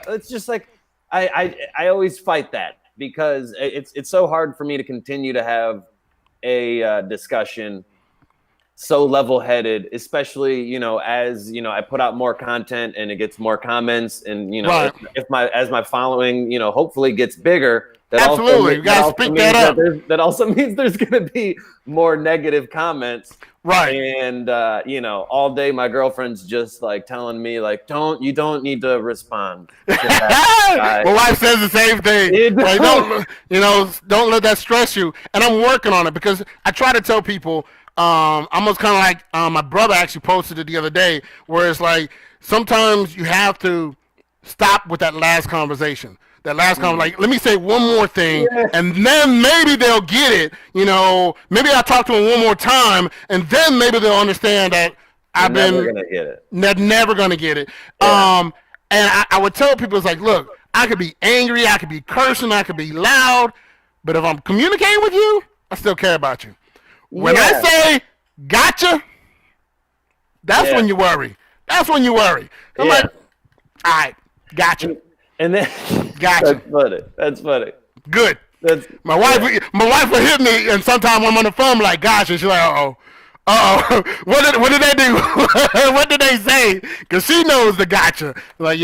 B: It's just like I always fight that because it's so hard for me to continue to have a discussion so level-headed, especially as I put out more content and it gets more comments, and if my following hopefully gets bigger, that also means there's going to be more negative comments,
C: right?
B: And all day my girlfriend's just like telling me like, you don't need to respond to that.
C: My wife says the same thing. Like, don't let that stress you. And I'm working on it, because I try to tell people. Almost kind of like my brother actually posted it the other day, where it's like sometimes you have to stop with that last conversation. Like, let me say one more thing, and then maybe they'll get it. Maybe I'll talk to them one more time, and then maybe they'll understand that they're never gonna get it. Yeah. And I would tell people, it's like, look, I could be angry, I could be cursing, I could be loud, but if I'm communicating with you, I still care about you. When I say gotcha, that's when you worry. I'm like, all right, gotcha.
B: And then
C: gotcha.
B: That's funny.
C: Good. My wife will hit me, and sometimes when I'm on the phone, I'm like, gotcha. She's like, uh-oh. What did they do? What did they say? Because she knows the gotcha. Like,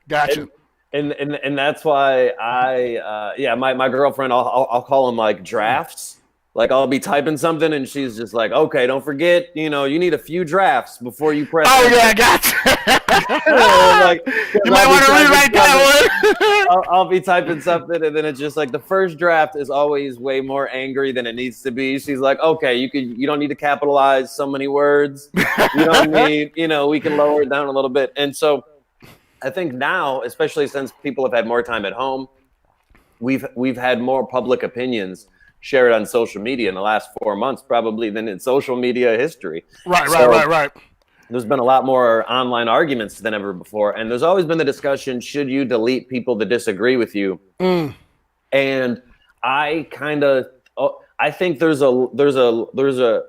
C: gotcha.
B: And that's why my girlfriend, I'll call them like drafts. Like I'll be typing something and she's just like, okay, don't forget, you need a few drafts before you press.
C: Oh yeah, I gotcha.
B: Like,
C: you might want to rewrite that
B: one. I'll be typing something and then it's just like the first draft is always way more angry than it needs to be. She's like, okay, you don't need to capitalize so many words. You don't need, we can lower it down a little bit. And so I think now, especially since people have had more time at home, we've had more public opinions shared on social media in the last 4 months, probably, than in social media history.
C: Right.
B: There's been a lot more online arguments than ever before, and there's always been the discussion: should you delete people that disagree with you? And I think there's a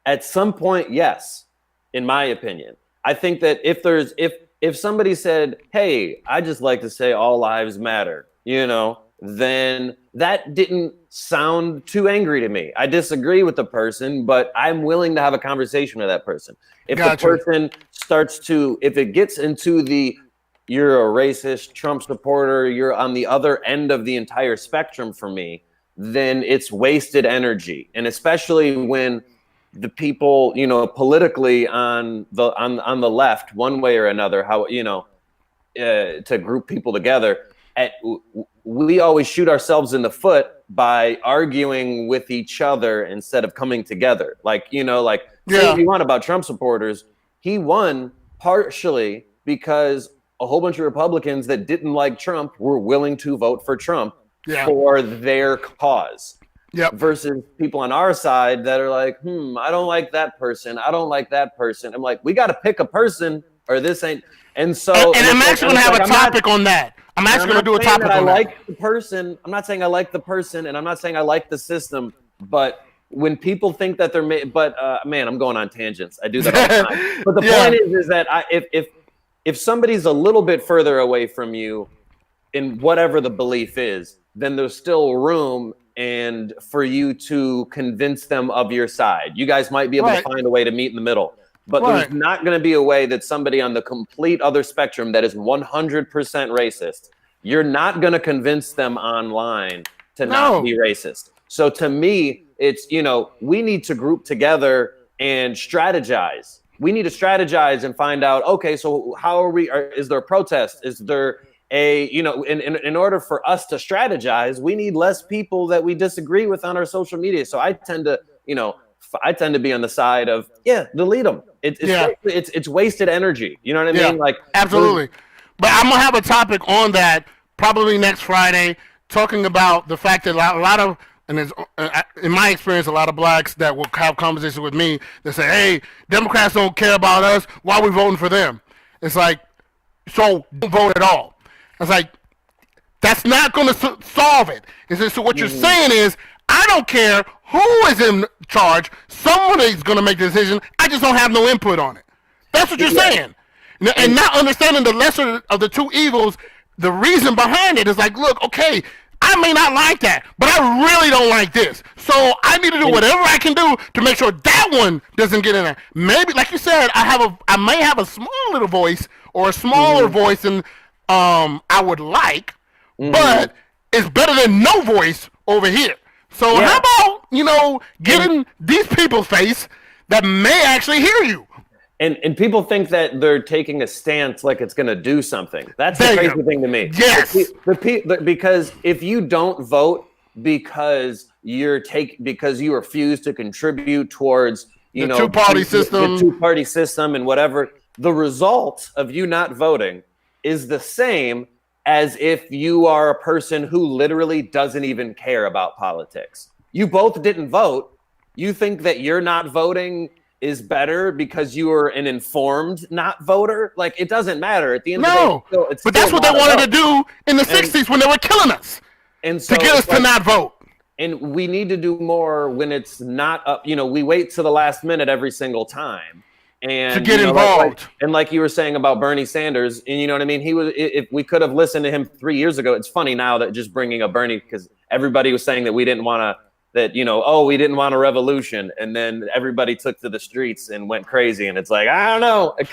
B: at some point, yes, in my opinion. I think that if somebody said, "Hey, I just like to say all lives matter," then that didn't sound too angry to me. I disagree with the person, but I'm willing to have a conversation with that person. If the person starts to, if it gets into the, you're a racist Trump supporter, you're on the other end of the entire spectrum for me, then it's wasted energy. And especially when the people, you know, politically on the left, one way or another, how, you know, to group people together, we always shoot ourselves in the foot by arguing with each other instead of coming together. Like, you know, like, say what you want about Trump supporters, he won partially because a whole bunch of Republicans that didn't like Trump were willing to vote for Trump for their cause. Versus people on our side that are like, I don't like that person. I don't like that person. I'm like, we got to pick a person or this ain't. And so,
C: and I'm actually going to have a topic on that. I'm actually going to do a topic on that.
B: I like the person. I'm not saying I like the person, and I'm not saying I like the system. But when people think that they're, man, I'm going on tangents. I do that all the time. But the point is that if somebody's a little bit further away from you, in whatever the belief is, then there's still room and for you to convince them of your side. You guys might be able to find a way to meet in the middle. But there's not going to be a way that somebody on the complete other spectrum that is 100% racist, you're not going to convince them online to not be racist. So to me, it's, you know, we need to group together and strategize. We need to strategize and find out, okay, so how are we, is there a protest? Is there a, you know, in order for us to strategize, we need less people that we disagree with on our social media. So I tend to, you know, be on the side of, delete them. It's wasted energy. You know what I mean? Like,
C: absolutely. But I'm gonna have a topic on that probably next Friday, talking about the fact that a lot of, and in my experience, a lot of blacks that will have conversations with me that say, "Hey, Democrats don't care about us. Why are we voting for them?" It's like, so don't vote at all. It's like, that's not going to solve it. So what you're saying is, I don't care who is in charge. Somebody's going to make the decision. I just don't have no input on it. That's what you're saying. And not understanding the lesser of the two evils, the reason behind it is like, look, okay, I may not like that, but I really don't like this. So I need to do whatever I can do to make sure that one doesn't get in there. Maybe, like you said, I may have a small little voice or a smaller voice than I would like, but it's better than no voice over here. So how about, you know, getting these people's face that may actually hear you?
B: And people think that they're taking a stance like it's going to do something. That's the crazy thing to me.
C: Yes.
B: Because if you don't vote because you refuse to contribute towards, you know,
C: two-party system,
B: the two-party system and whatever, the result of you not voting is the same as if you are a person who literally doesn't even care about politics. You both didn't vote. You think that you're not voting is better because you are an informed not voter. Like, it doesn't matter at the end of the day.
C: But that's what they wanted to do in the 60s when they were killing us,
B: and so
C: to get us to not vote.
B: And we need to do more when it's not up. You know, we wait to the last minute every single time. And
C: to get involved.
B: Like you were saying about Bernie Sanders, and you know what I mean? If we could have listened to him 3 years ago, it's funny now that just bringing up Bernie, because everybody was saying that we didn't want a revolution. And then everybody took to the streets and went crazy. And it's like, I don't know. It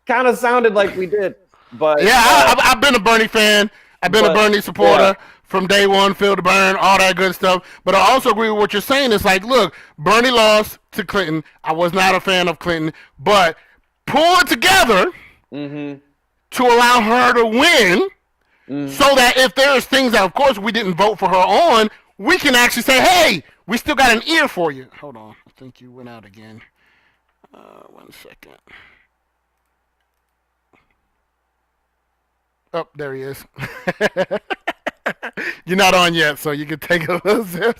B: kind of sounded like we did. But
C: I've been a Bernie fan. I've been a Bernie supporter from day one, Phil to burn, all that good stuff. But I also agree with what you're saying. It's like, look, Bernie lost to Clinton. I was not a fan of Clinton, but pull it together to allow her to win, so that if there's things that, of course, we didn't vote for her on, we can actually say, hey, we still got an ear for you. Hold on. I think you went out again. 1 second. Oh, there he is. You're not on yet, so you can take a little sip.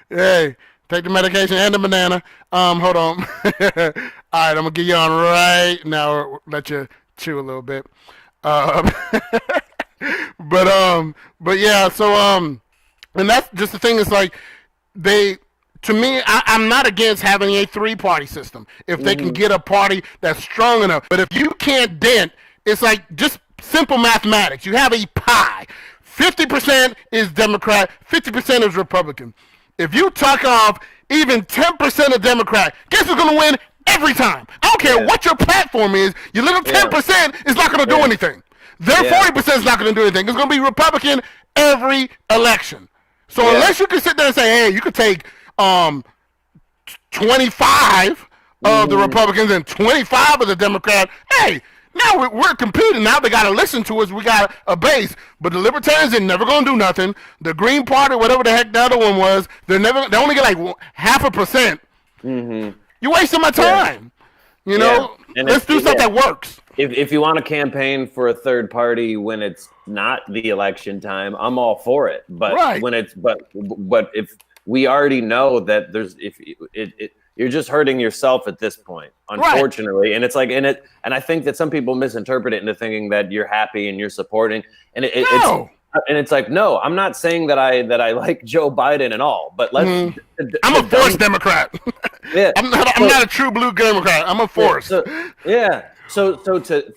C: Hey, take the medication and the banana. Hold on. All right, I'm gonna get you on right now. Let you chew a little bit. But yeah. So and that's just the thing. Is like they to me, I'm not against having a three-party system if they can
B: Mm-hmm.
C: get a party that's strong enough. But if you can't dent, it's like just simple mathematics. You have a pie. 50% is Democrat, 50% is Republican. If you tuck off even 10% of Democrat, guess who's going to win every time? I don't care
B: Yeah.
C: what your platform is. Your little
B: Yeah.
C: 10% is not going to do
B: Yeah.
C: anything. Their
B: Yeah.
C: 40% is not going to do anything. It's going to be Republican every election. So
B: Yeah.
C: unless you can sit there and say, hey, you could take 25 of the
B: Mm-hmm.
C: Republicans and 25 of the Democrats, hey, now we're competing. Now they got to listen to us. We got a base. But the Libertarians, they're never going to do nothing. The Green Party, whatever the heck the other one was, they only get like 0.5%.
B: Mm-hmm.
C: You're wasting my
B: Yeah.
C: time. You know,
B: And
C: let's do something that works.
B: If you want to campaign for a third party when it's not the election time, I'm all for it. But
C: Right.
B: when it's but if we already know that there's you're just hurting yourself at this point, unfortunately. And it's like and I think that some people misinterpret it into thinking that you're happy and you're supporting. And
C: No.
B: it's like, no, I'm not saying that I like Joe Biden and all, but let's.
C: I'm a forced Democrat.
B: Yeah,
C: I'm not a true blue Democrat. I'm a force.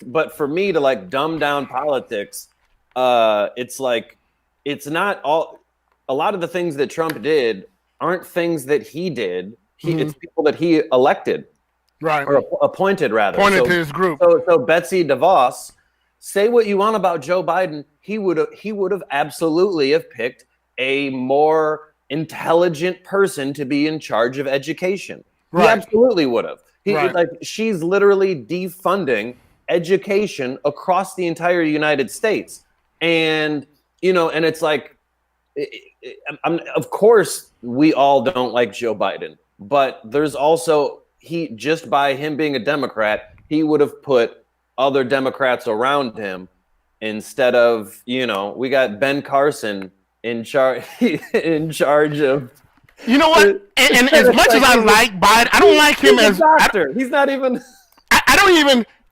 B: But for me to like dumb down politics, it's like it's not all. A lot of the things that Trump did aren't things that he did. It's people that he elected,
C: Right.
B: or appointed rather.
C: Pointed to his group.
B: So Betsy DeVos, say what you want about Joe Biden, he would have absolutely have picked a more intelligent person to be in charge of education. He
C: Right.
B: absolutely would have.
C: Right.
B: Like she's literally defunding education across the entire United States, and and it's like, of course we all don't like Joe Biden, but there's also just by him being a Democrat, he would have put other Democrats around him instead of we got Ben Carson in charge of.
C: You know what? And as much as I like Biden, I don't like him as
B: a doctor. He's not even.
C: I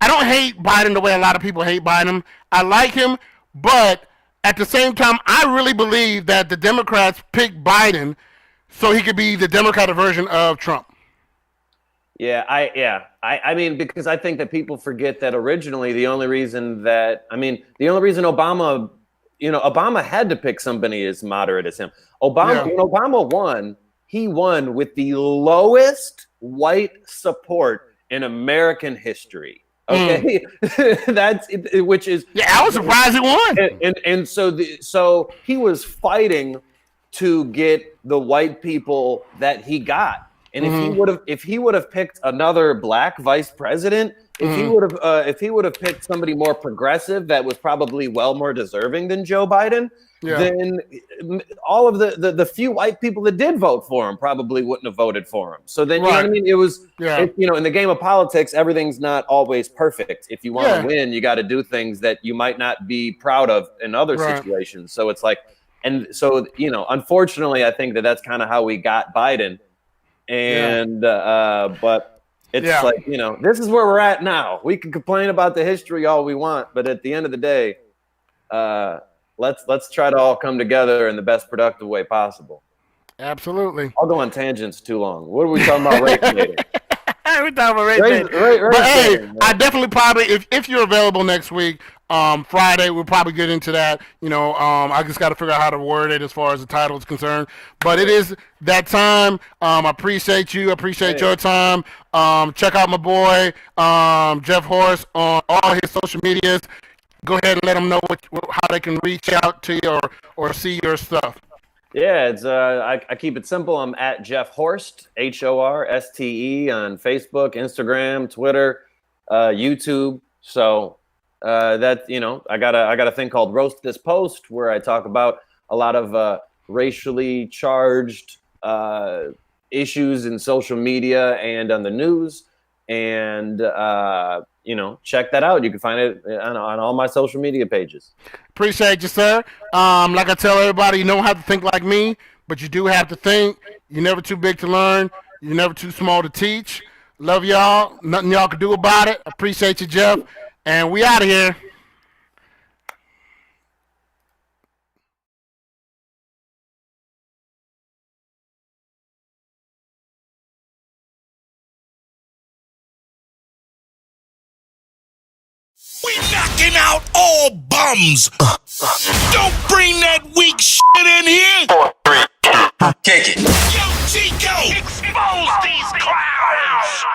C: don't hate Biden the way a lot of people hate Biden. I like him, but at the same time, I really believe that the Democrats picked Biden so he could be the Democratic version of Trump.
B: I mean, because I think that people forget that originally the only reason Obama had to pick somebody as moderate as him. When Obama won, he won with the lowest white support in American history. Okay, which is
C: I was surprised he won.
B: And so he was fighting to get the white people that he got. And if he would have picked another black vice president, if he would have picked somebody more progressive that was probably well more deserving than Joe Biden, then all of the few white people that did vote for him probably wouldn't have voted for him. So then you know what I mean? It was in the game of politics, everything's not always perfect. If you want to win, you got to do things that you might not be proud of in other situations. So it's like, and so unfortunately, I think that's kind of how we got Biden. And but it's like this is where we're at now. We can complain about the history all we want, but at the end of the day, let's try to all come together in the best productive way possible.
C: Absolutely.
B: I'll go on tangents too long. What are we talking about? Race baiting?
C: We're talking about race baiting. But hey, I definitely probably if you're available next week, Friday, we'll probably get into that. I just got to figure out how to word it as far as the title is concerned. But it is that time. I appreciate you. I appreciate your time. Check out my boy, Jeff Horste, on all his social medias. Go ahead and let them know how they can reach out to you or see your stuff.
B: Yeah, it's I keep it simple. I'm at Jeff Horste, HORSTE, on Facebook, Instagram, Twitter, YouTube. So that I got a thing called Roast This Post, where I talk about a lot of racially charged issues in social media and on the news. And check that out. You can find it on all my social media pages.
C: Appreciate you, sir. Like I tell everybody, you don't have to think like me, but you do have to think. You're never too big to learn. You're never too small to teach. Love y'all. Nothing y'all can do about it. Appreciate you, Jeff. And we out of here.
A: knocking out all bums. Don't bring that weak shit in here.
D: 4, 3, 2, kick it.
A: Yo, Chico, expose these clowns.